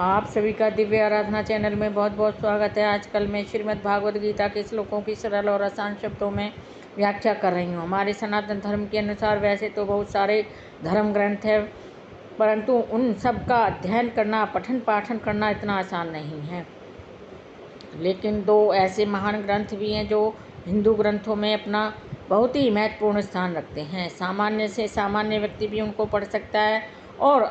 आप सभी का दिव्य आराधना चैनल में बहुत बहुत स्वागत है। आजकल मैं श्रीमद् भागवत गीता के श्लोकों की सरल और आसान शब्दों में व्याख्या कर रही हूँ। हमारे सनातन धर्म के अनुसार वैसे तो बहुत सारे धर्म ग्रंथ हैं, परंतु उन सब का अध्ययन करना, पठन पाठन करना इतना आसान नहीं है। लेकिन दो ऐसे महान ग्रंथ भी हैं जो हिंदू ग्रंथों में अपना बहुत ही महत्वपूर्ण स्थान रखते हैं। सामान्य से सामान्य व्यक्ति भी उनको पढ़ सकता है और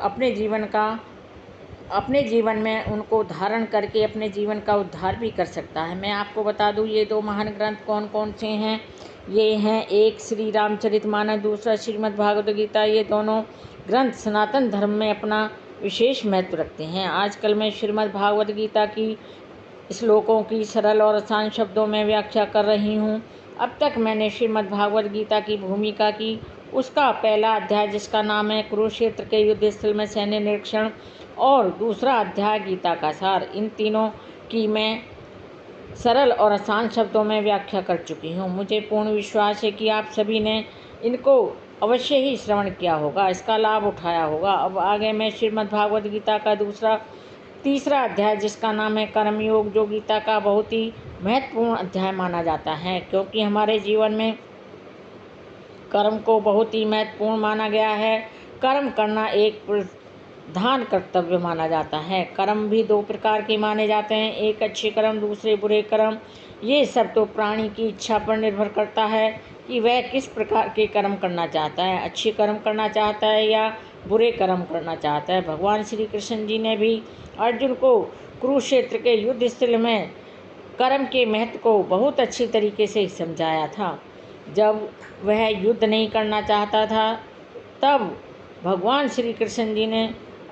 अपने जीवन में उनको धारण करके अपने जीवन का उद्धार भी कर सकता है। मैं आपको बता दूं ये दो महान ग्रंथ कौन कौन से हैं। ये हैं, एक श्री रामचरितमानस, दूसरा श्रीमद् भागवत गीता। ये दोनों ग्रंथ सनातन धर्म में अपना विशेष महत्व रखते हैं। आजकल मैं श्रीमद् भागवत गीता की श्लोकों की सरल और आसान शब्दों में व्याख्या कर रही हूँ। अब तक मैंने श्रीमद् भागवत गीता की भूमिका की, उसका पहला अध्याय जिसका नाम है कुरुक्षेत्र के युद्ध स्थल में सैन्य निरीक्षण, और दूसरा अध्याय गीता का सार, इन तीनों की मैं सरल और आसान शब्दों में व्याख्या कर चुकी हूँ। मुझे पूर्ण विश्वास है कि आप सभी ने इनको अवश्य ही श्रवण किया होगा, इसका लाभ उठाया होगा। अब आगे मैं श्रीमद् भागवत गीता का तीसरा अध्याय जिसका नाम है कर्मयोग, जो गीता का बहुत ही महत्वपूर्ण अध्याय माना जाता है, क्योंकि हमारे जीवन में कर्म को बहुत ही महत्वपूर्ण माना गया है। कर्म करना एक प्रधान कर्तव्य माना जाता है। कर्म भी दो प्रकार के माने जाते हैं, एक अच्छे कर्म, दूसरे बुरे कर्म। ये सब तो प्राणी की इच्छा पर निर्भर करता है कि वह किस प्रकार के कर्म करना चाहता है, अच्छे कर्म करना चाहता है या बुरे कर्म करना चाहता है। भगवान श्री कृष्ण जी ने भी अर्जुन को कुरुक्षेत्र के युद्ध स्थल में कर्म के महत्व को बहुत अच्छी तरीके से समझाया था। जब वह युद्ध नहीं करना चाहता था, तब भगवान श्री कृष्ण जी ने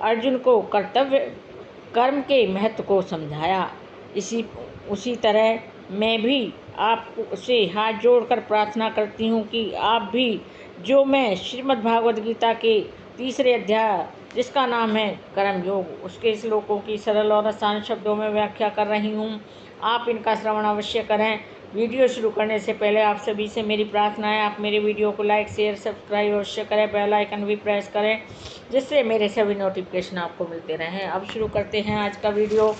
अर्जुन को कर्म के महत्व को समझाया। उसी तरह मैं भी आपसे हाथ जोड़कर प्रार्थना करती हूँ कि आप भी, जो मैं श्रीमद् भागवत गीता के तीसरे अध्याय जिसका नाम है कर्म योग, उसके श्लोकों की सरल और आसान शब्दों में व्याख्या कर रही हूँ, आप इनका श्रवण अवश्य करें। वीडियो शुरू करने से पहले आप सभी से मेरी प्रार्थना है, आप मेरे वीडियो को लाइक शेयर सब्सक्राइब अवश्य करें, बेल आइकन भी प्रेस करें, जिससे मेरे सभी नोटिफिकेशन आपको मिलते रहें। अब शुरू करते हैं आज का वीडियो।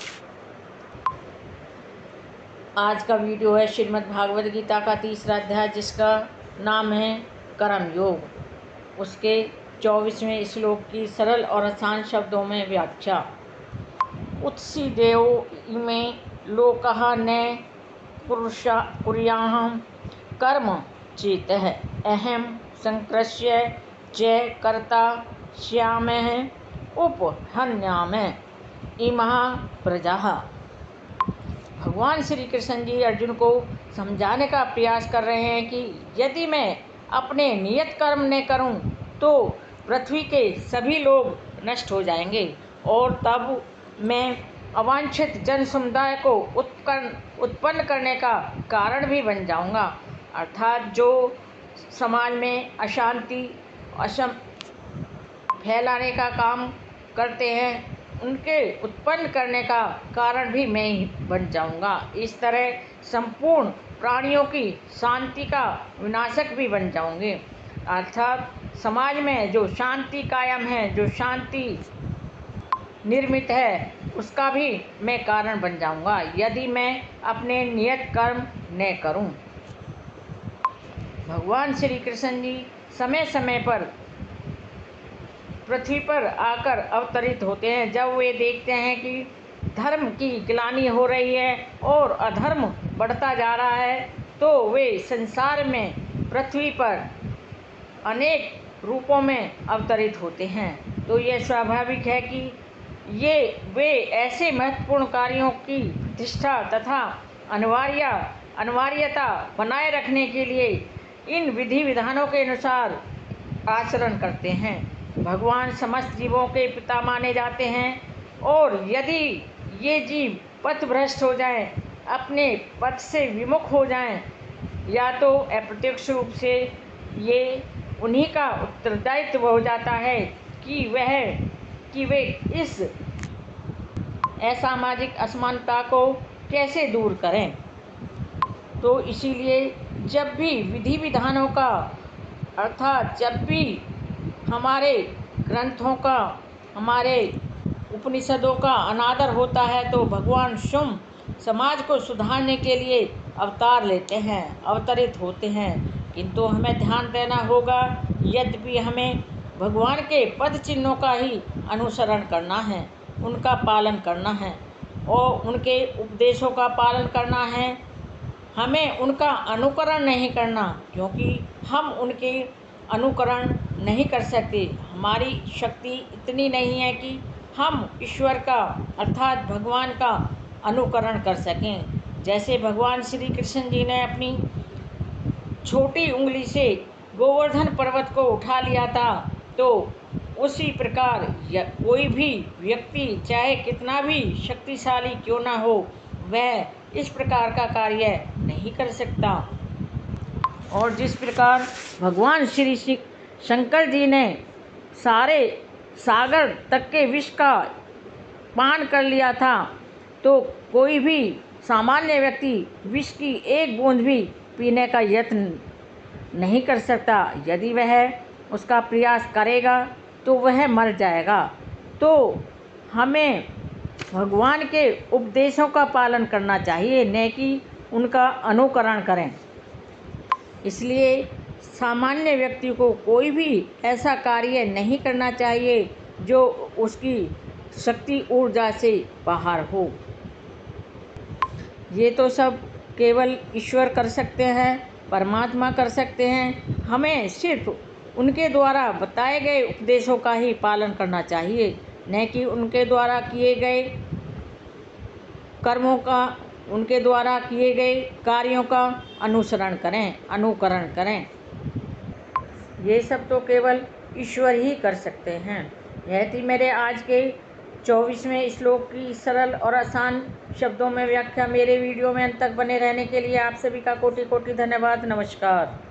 आज का वीडियो है श्रीमद् भागवत गीता का तीसरा अध्याय जिसका नाम है कर्म योग, उसके 24वें श्लोक की सरल और आसान शब्दों में व्याख्या। उत्सी देव इमे लोकः न कुर्याहं कर्म चेतः अहम संकृष्य च कर्ता स्यामः उपहन्यामः इमः प्रजाः। भगवान श्री कृष्ण जी अर्जुन को समझाने का प्रयास कर रहे हैं कि यदि मैं अपने नियत कर्म न करूं तो पृथ्वी के सभी लोग नष्ट हो जाएंगे, और तब मैं अवांछित जन समुदाय को उत्पन्न करने का कारण भी बन जाऊंगा। अर्थात जो समाज में अशांति फैलाने का काम करते हैं, उनके उत्पन्न करने का कारण भी मैं ही बन जाऊंगा। इस तरह संपूर्ण प्राणियों की शांति का विनाशक भी बन जाऊंगे। अर्थात समाज में जो शांति कायम है, जो शांति निर्मित है, उसका भी मैं कारण बन जाऊंगा यदि मैं अपने नियत कर्म न करूं। भगवान श्री कृष्ण जी समय समय पर पृथ्वी पर आकर अवतरित होते हैं। जब वे देखते हैं कि धर्म की ग्लानि हो रही है और अधर्म बढ़ता जा रहा है, तो वे संसार में पृथ्वी पर अनेक रूपों में अवतरित होते हैं। तो यह स्वाभाविक है कि वे ऐसे महत्वपूर्ण कार्यों की प्रतिष्ठा तथा अनिवार्यता बनाए रखने के लिए इन विधि विधानों के अनुसार आचरण करते हैं। भगवान समस्त जीवों के पिता माने जाते हैं, और यदि ये जीव पथभ्रष्ट हो जाएं, अपने पथ से विमुख हो जाएं, या तो अप्रत्यक्ष रूप से ये उन्हीं का उत्तरदायित्व हो जाता है कि वे इस असामाजिक असमानता को कैसे दूर करें। तो इसीलिए जब भी विधि विधानों का, अर्थात जब भी हमारे ग्रंथों का, हमारे उपनिषदों का अनादर होता है तो भगवान स्वयं समाज को सुधारने के लिए अवतार लेते हैं, अवतरित होते हैं। किंतु हमें ध्यान देना होगा, यद्यपि हमें भगवान के पद चिन्हों का ही अनुसरण करना है, उनका पालन करना है और उनके उपदेशों का पालन करना है। हमें उनका अनुकरण नहीं करना, क्योंकि हम उनके अनुकरण नहीं कर सकते। हमारी शक्ति इतनी नहीं है कि हम ईश्वर का अर्थात भगवान का अनुकरण कर सकें। जैसे भगवान श्री कृष्ण जी ने अपनी छोटी उंगली से गोवर्धन पर्वत को उठा लिया था, तो उसी प्रकार कोई भी व्यक्ति चाहे कितना भी शक्तिशाली क्यों ना हो, वह इस प्रकार का कार्य नहीं कर सकता। और जिस प्रकार भगवान श्री शंकर जी ने सारे सागर तक के विष का पान कर लिया था, तो कोई भी सामान्य व्यक्ति विष की एक बूंद भी पीने का यत्न नहीं कर सकता। यदि वह उसका प्रयास करेगा तो वह मर जाएगा। तो हमें भगवान के उपदेशों का पालन करना चाहिए, न कि उनका अनुकरण करें। इसलिए सामान्य व्यक्ति को कोई भी ऐसा कार्य नहीं करना चाहिए जो उसकी शक्ति ऊर्जा से बाहर हो। ये तो सब केवल ईश्वर कर सकते हैं, परमात्मा कर सकते हैं। हमें सिर्फ उनके द्वारा बताए गए उपदेशों का ही पालन करना चाहिए, न कि उनके द्वारा किए गए कर्मों का, उनके द्वारा किए गए कार्यों का अनुसरण करें, अनुकरण करें। ये सब तो केवल ईश्वर ही कर सकते हैं। यह थी मेरे आज के 24वें श्लोक की सरल और आसान शब्दों में व्याख्या। मेरे वीडियो में अंत तक बने रहने के लिए आप सभी का कोटि कोटि धन्यवाद। नमस्कार।